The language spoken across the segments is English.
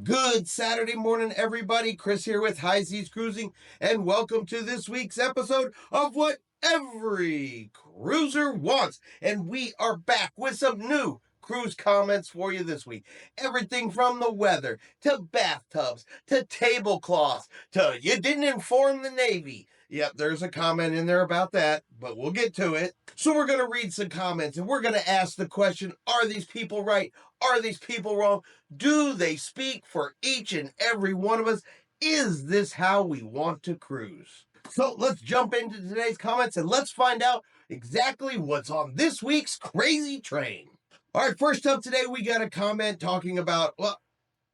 Good Saturday morning, everybody. Chris here with High Seas Cruising, and welcome to this week's episode of What Every Cruiser Wants. And we are back with some new cruise comments for you this week. Everything from the weather, to bathtubs, to tablecloths, to you didn't inform the Navy. Yep, there's a comment in there about that, but we'll get to it. So we're going to read some comments, and we're going to ask the question, are these people right? Are these people wrong? Do they speak for each and every one of us? Is this how we want to cruise? So let's jump into today's comments and let's find out exactly what's on this week's crazy train. All right, first up today, we got a comment talking about, well,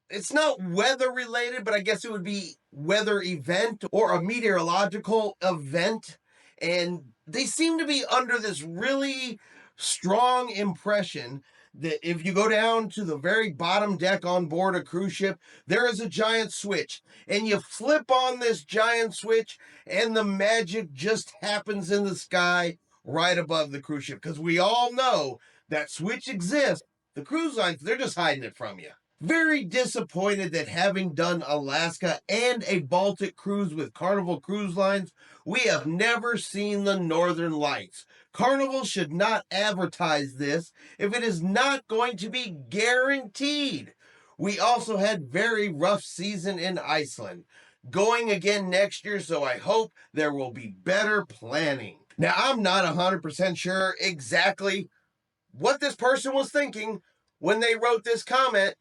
it's not weather related, but I guess it would be weather event or a meteorological event. And they seem to be under this really strong impression that if you go down to the very bottom deck on board a cruise ship, there is a giant switch. And you flip on this giant switch and the magic just happens in the sky right above the cruise ship. Because we all know that switch exists. The cruise lines, they're just hiding it from you. Very disappointed that having done Alaska and a Baltic cruise with Carnival Cruise Lines, we have never seen the Northern Lights. Carnival should not advertise this if it is not going to be guaranteed. We also had very rough season in Iceland. Going again next year, so I hope there will be better planning. Now, I'm not 100% sure exactly what this person was thinking when they wrote this comment,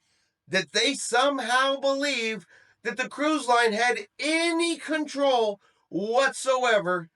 that they somehow believe that the cruise line had any control whatsoever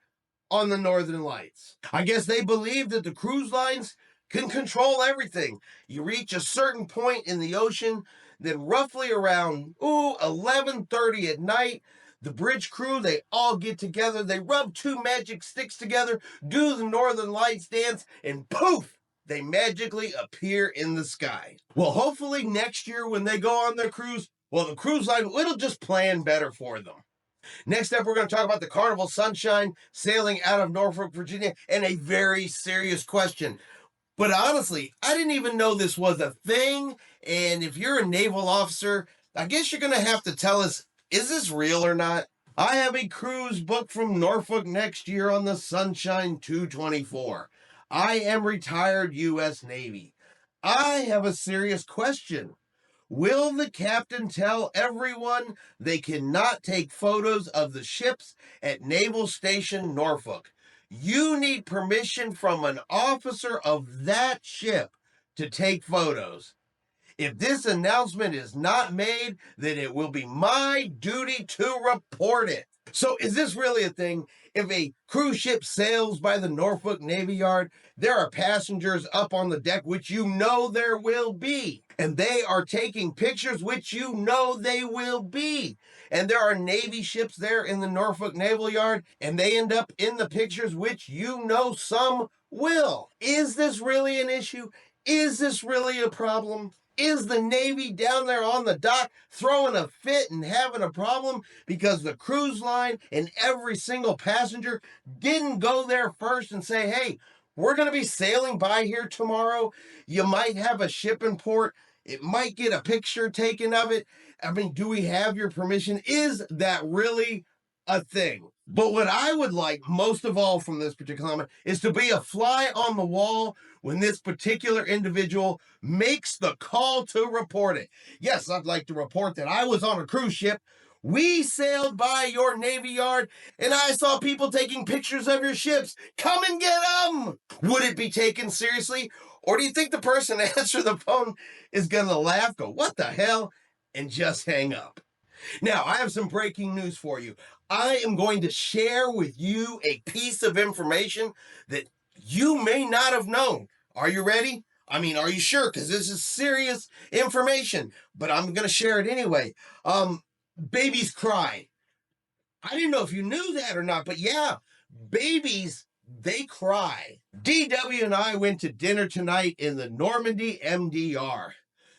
on the Northern Lights. I guess they believe that the cruise lines can control everything. You reach a certain point in the ocean, then roughly around 11:30 at night, the bridge crew, they all get together, they rub two magic sticks together, do the Northern Lights dance, and poof! They magically appear in the sky. Well, hopefully next year when they go on their cruise, well, the cruise line, it'll just plan better for them. Next up, we're going to talk about the Carnival Sunshine sailing out of Norfolk, Virginia, and a very serious question. But honestly, I didn't even know this was a thing. And if you're a naval officer, I guess you're going to have to tell us, is this real or not? I have a cruise booked from Norfolk next year on the Sunshine 224. I am retired U.S. Navy. I have a serious question. Will the captain tell everyone they cannot take photos of the ships at Naval Station Norfolk? You need permission from an officer of that ship to take photos. If this announcement is not made, then it will be my duty to report it. So is this really a thing? If a cruise ship sails by the Norfolk Navy Yard, there are passengers up on the deck, which you know there will be. And they are taking pictures, which you know they will be. And there are Navy ships there in the Norfolk Naval Yard, and they end up in the pictures, which you know some will. Is this really an issue? Is this really a problem? Is the Navy down there on the dock throwing a fit and having a problem because the cruise line and every single passenger didn't go there first and say, hey, we're going to be sailing by here tomorrow. You might have a ship in port. It might get a picture taken of it. I mean, do we have your permission? Is that really a thing? But what I would like most of all from this particular comment is to be a fly on the wall when this particular individual makes the call to report it. Yes, I'd like to report that I was on a cruise ship. We sailed by your Navy Yard and I saw people taking pictures of your ships. Come and get them! Would it be taken seriously? Or do you think the person answering the phone is going to laugh, go, what the hell, and just hang up? Now, I have some breaking news for you. I am going to share with you a piece of information that you may not have known. Are you ready? I mean, are you sure? Because this is serious information, but I'm going to share it anyway. Babies cry. I didn't know if you knew that or not, but yeah, babies, they cry. DW and I went to dinner tonight in the Normandy MDR.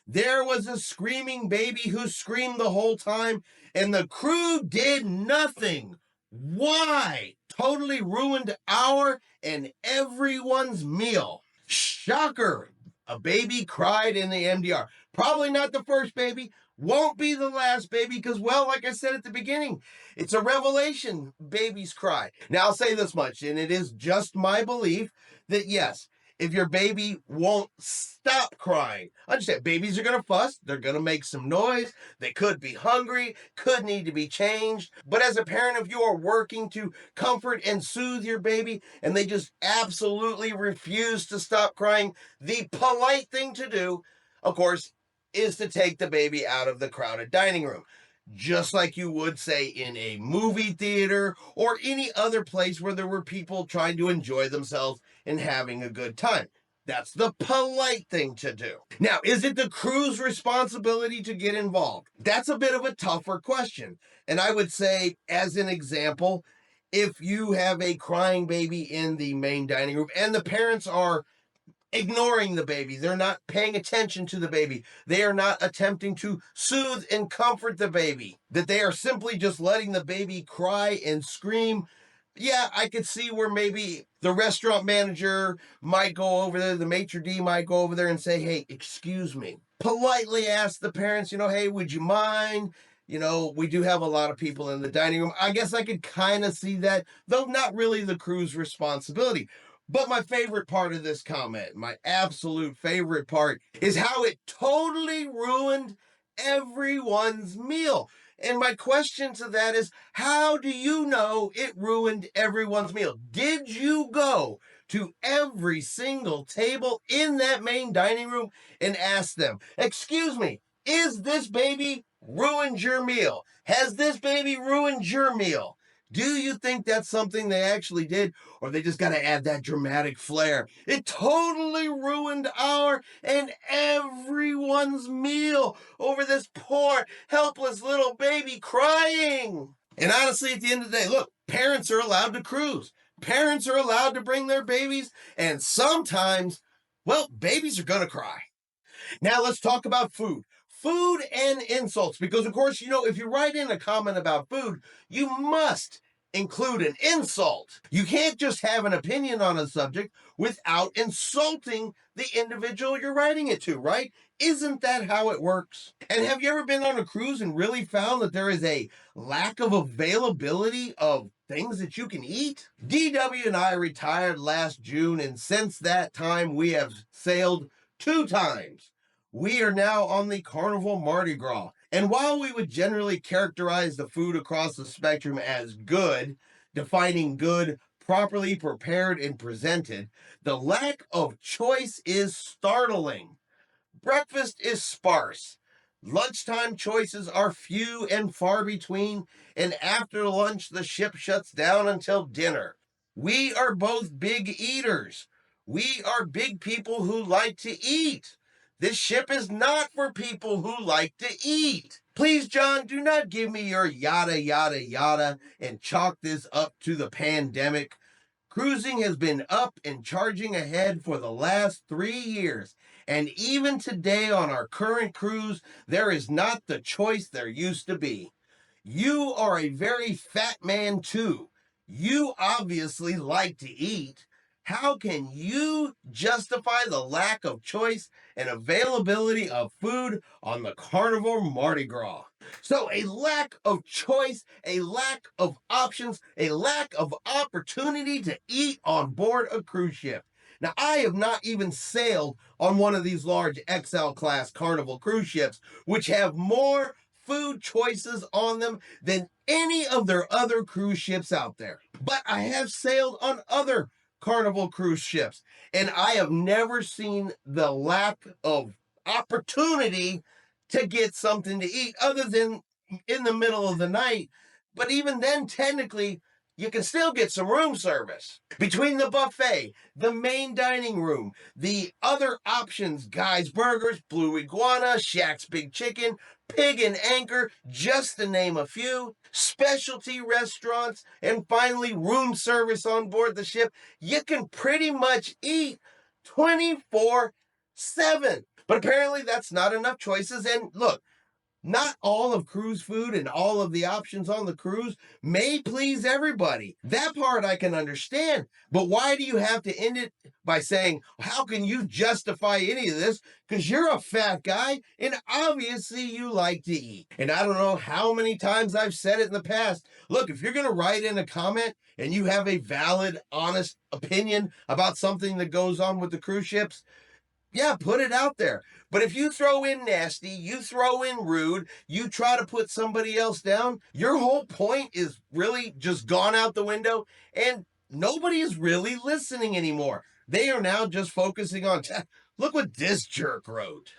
There was a screaming baby who screamed the whole time, and the crew did nothing. Why? Totally ruined our and everyone's meal. Shocker! A baby cried in the MDR. Probably not the first baby, won't be the last, baby, because, well, like I said at the beginning, it's a revelation babies cry. Now, I'll say this much, and it is just my belief that, yes, if your baby won't stop crying, understand, babies are going to fuss, they're going to make some noise, they could be hungry, could need to be changed. But as a parent, if you are working to comfort and soothe your baby and they just absolutely refuse to stop crying, the polite thing to do, of course, is to take the baby out of the crowded dining room. Just like you would, say, in a movie theater or any other place where there were people trying to enjoy themselves and having a good time. That's the polite thing to do. Now, is it the crew's responsibility to get involved? That's a bit of a tougher question. And I would say, as an example, if you have a crying baby in the main dining room and the parents are ignoring the baby, they're not paying attention to the baby, they are not attempting to soothe and comfort the baby, that they are simply just letting the baby cry and scream, yeah, I could see where maybe the restaurant manager might go over there, the maitre d' might go over there and say, hey, excuse me. Politely ask the parents, hey, would you mind? We do have a lot of people in the dining room. I guess I could kind of see that, though not really the crew's responsibility. But my favorite part of this comment, my absolute favorite part, is how it totally ruined everyone's meal. And my question to that is, how do you know it ruined everyone's meal? Did you go to every single table in that main dining room and ask them, excuse me, is this baby ruined your meal? Has this baby ruined your meal? Do you think that's something they actually did, or they just got to add that dramatic flair? It totally ruined our and everyone's meal over this poor, helpless little baby crying. And honestly, at the end of the day, look, parents are allowed to cruise. Parents are allowed to bring their babies, and sometimes, well, babies are going to cry. Now let's talk about food. Food and insults, because of course, if you write in a comment about food, you must include an insult. You can't just have an opinion on a subject without insulting the individual you're writing it to, right? Isn't that how it works? And have you ever been on a cruise and really found that there is a lack of availability of things that you can eat? DW and I retired last June, and since that time, we have sailed 2 times. We are now on the Carnival Mardi Gras. And while we would generally characterize the food across the spectrum as good, defining good, properly prepared and presented, the lack of choice is startling. Breakfast is sparse. Lunchtime choices are few and far between, and after lunch, the ship shuts down until dinner. We are both big eaters. We are big people who like to eat. This ship is not for people who like to eat. Please, John, do not give me your yada, yada, yada and chalk this up to the pandemic. Cruising has been up and charging ahead for the last 3 years. And even today on our current cruise, there is not the choice there used to be. You are a very fat man too. You obviously like to eat. How can you justify the lack of choice and availability of food on the Carnival Mardi Gras? So a lack of choice, a lack of options, a lack of opportunity to eat on board a cruise ship. Now, I have not even sailed on one of these large XL class Carnival cruise ships, which have more food choices on them than any of their other cruise ships out there. But I have sailed on other Carnival cruise ships, and I have never seen the lack of opportunity to get something to eat other than in the middle of the night. But even then, technically, you can still get some room service. Between the buffet, the main dining room, the other options, Guy's Burgers, Blue Iguana, Shaq's Big Chicken, Pig and Anchor, just to name a few, specialty restaurants, and finally room service on board the ship, you can pretty much eat 24/7. But apparently that's not enough choices. And look, Not all of cruise food and all of the options on the cruise may please everybody. That part I can understand. But why do you have to end it by saying, how can you justify any of this? Because you're a fat guy and obviously you like to eat. And I don't know how many times I've said it in the past. Look, if you're going to write in a comment and you have a valid, honest opinion about something that goes on with the cruise ships, yeah, put it out there. But if you throw in nasty, you throw in rude, you try to put somebody else down, your whole point is really just gone out the window and nobody is really listening anymore. They are now just focusing on, look what this jerk wrote.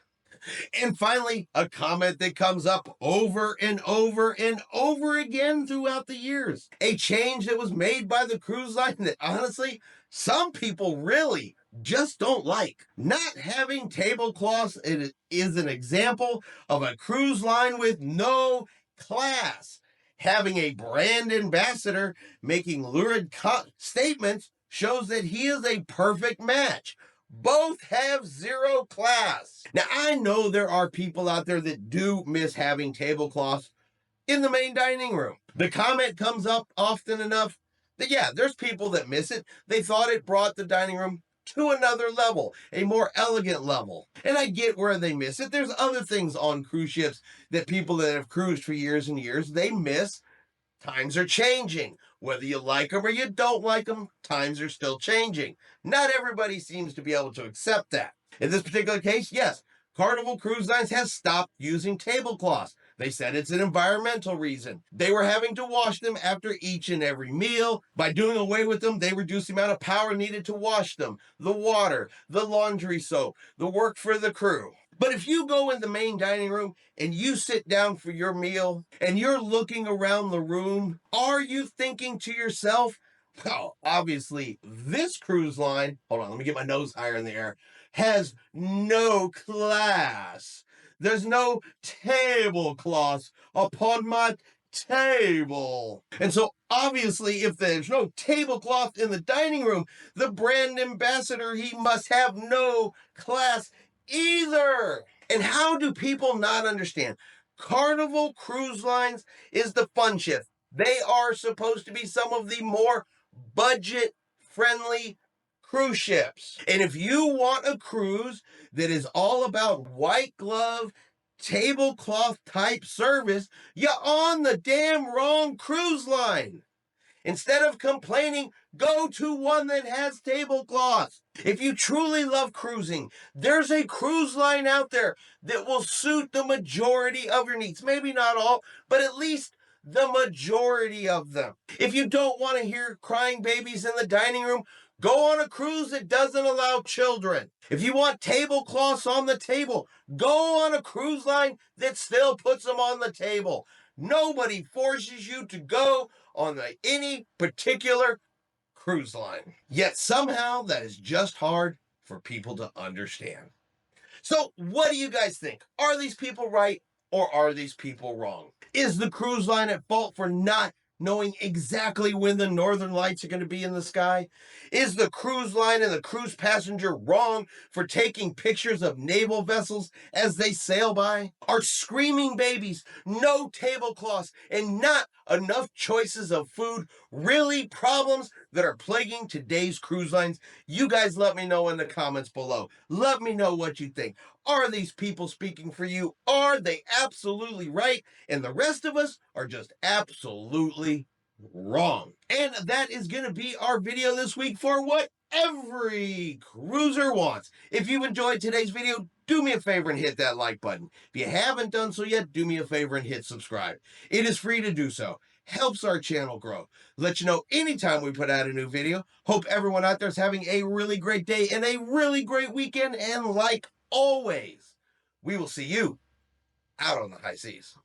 And finally, a comment that comes up over and over and over again throughout the years. A change that was made by the cruise line that honestly, some people really just don't like. Not having tablecloths is an example of a cruise line with no class. Having a brand ambassador making lurid statements shows that he is a perfect match. Both have zero class. Now, I know there are people out there that do miss having tablecloths in the main dining room. The comment comes up often enough that, yeah, there's people that miss it. They thought it brought the dining room to another level, a more elegant level. And I get where they miss it. There's other things on cruise ships that people that have cruised for years and years, they miss. Times are changing. Whether you like them or you don't like them, times are still changing. Not everybody seems to be able to accept that. In this particular case, yes, Carnival Cruise Lines has stopped using tablecloths. They said it's an environmental reason. They were having to wash them after each and every meal. By doing away with them, they reduced the amount of power needed to wash them, the water, the laundry soap, the work for the crew. But if you go in the main dining room and you sit down for your meal and you're looking around the room, are you thinking to yourself, well, obviously this cruise line, hold on, let me get my nose higher in the air, has no class. There's no tablecloths upon my table. And so obviously if there's no tablecloth in the dining room, the brand ambassador, he must have no class either. And how do people not understand? Carnival Cruise Lines is the fun ship. They are supposed to be some of the more budget friendly cruise ships. And if you want a cruise that is all about white glove, tablecloth type service, you're on the damn wrong cruise line. Instead of complaining, go to one that has tablecloths. If you truly love cruising, there's a cruise line out there that will suit the majority of your needs. Maybe not all, but at least the majority of them. If you don't want to hear crying babies in the dining room, go on a cruise that doesn't allow children. If you want tablecloths on the table, go on a cruise line that still puts them on the table. Nobody forces you to go on any particular cruise line. Yet somehow that is just hard for people to understand. So what do you guys think? Are these people right or are these people wrong? Is the cruise line at fault for not knowing exactly when the northern lights are going to be in the sky? Is the cruise line and the cruise passenger wrong for taking pictures of naval vessels as they sail by? Are screaming babies, no tablecloths, and not enough choices of food really problems that are plaguing today's cruise lines? You guys let me know in the comments below. Let me know what you think. Are these people speaking for you? Are they absolutely right? And the rest of us are just absolutely wrong. And that is going to be our video this week for what every cruiser wants. If you enjoyed today's video, do me a favor and hit that like button. If you haven't done so yet, do me a favor and hit subscribe. It is free to do so. Helps our channel grow. Let you know anytime we put out a new video. Hope everyone out there is having a really great day and a really great weekend. And like always, we will see you out on the high seas.